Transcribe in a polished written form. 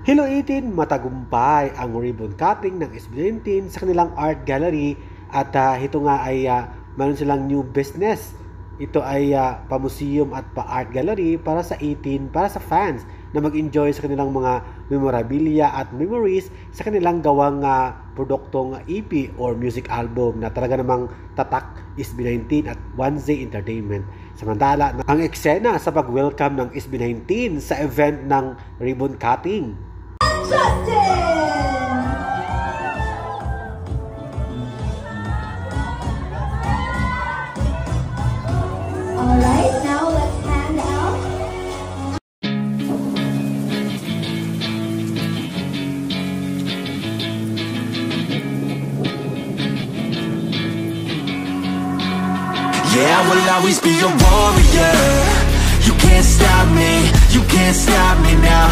Hello 18, matagumpay ang ribbon cutting ng SB19 sa kanilang art gallery at ito nga ay mayroon silang new business. Ito ay pa-museum at pa-art gallery para sa 18, para sa fans na mag-enjoy sa kanilang mga memorabilia at memories sa kanilang gawang produktong EP or music album na talaga namang tatak SB19 at 1Z Entertainment. Samantala, ang eksena sa pag-welcome ng SB19 sa event ng ribbon cutting. Alright, now let's hand out. Yeah, I will always be a warrior. You can't stop me now.